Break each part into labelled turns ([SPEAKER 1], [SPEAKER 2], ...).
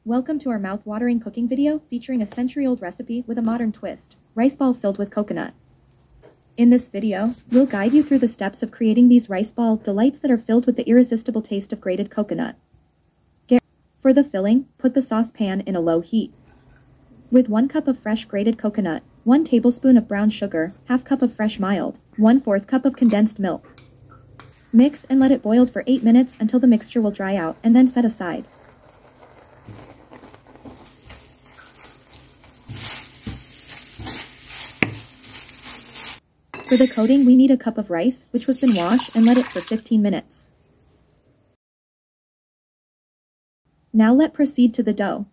[SPEAKER 1] Welcome to our mouth-watering cooking video featuring a century-old recipe with a modern twist, rice ball filled with coconut. In this video, we'll guide you through the steps of creating these rice ball delights that are filled with the irresistible taste of grated coconut. For the filling, put the saucepan in a low heat. With 1 cup of fresh grated coconut, 1 tablespoon of brown sugar, half cup of fresh mild, 1/4 cup of condensed milk. Mix and let it boil for 8 minutes until the mixture will dry out and then set aside. For the coating, we need a cup of rice, which has been washed, and let it for 15 minutes. Now let's proceed to the dough.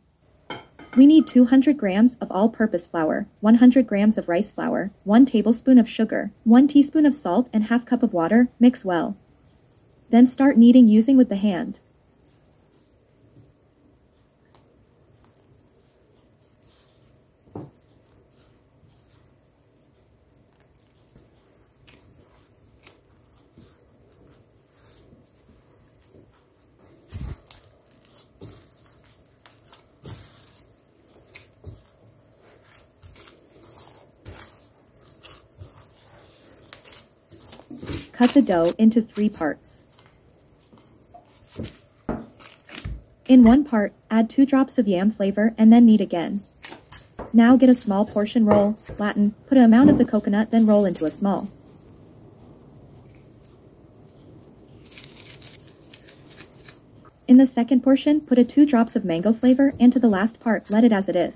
[SPEAKER 1] We need 200 grams of all-purpose flour, 100 grams of rice flour, 1 tablespoon of sugar, 1 teaspoon of salt, and half cup of water. Mix well. Then start kneading using with the hand. Cut the dough into 3 parts. In one part, add 2 drops of yam flavor and then knead again. Now get a small portion roll, flatten, put an amount of the coconut, then roll into a small. In the second portion, put a 2 drops of mango flavor, and to the last part, let it as it is.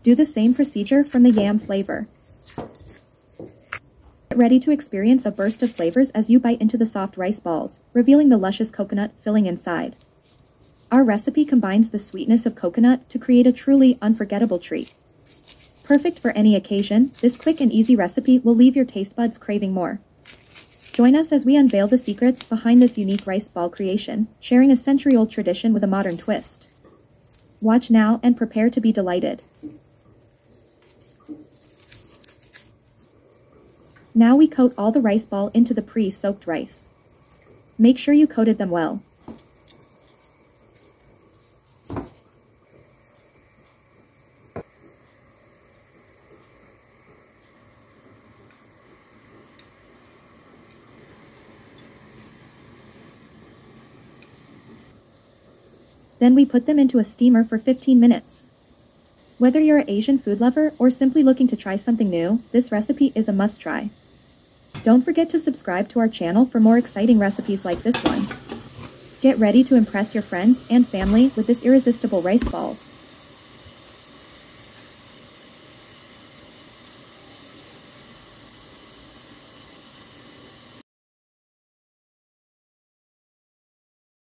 [SPEAKER 1] Do the same procedure from the yam flavor. Get ready to experience a burst of flavors as you bite into the soft rice balls, revealing the luscious coconut filling inside. Our recipe combines the sweetness of coconut to create a truly unforgettable treat. Perfect for any occasion, this quick and easy recipe will leave your taste buds craving more. Join us as we unveil the secrets behind this unique rice ball creation, sharing a century-old tradition with a modern twist. Watch now and prepare to be delighted. Now we coat all the rice ball into the pre-soaked rice. Make sure you coated them well. Then we put them into a steamer for 15 minutes. Whether you're an Asian food lover or simply looking to try something new, this recipe is a must-try. Don't forget to subscribe to our channel for more exciting recipes like this one. Get ready to impress your friends and family with this irresistible rice balls.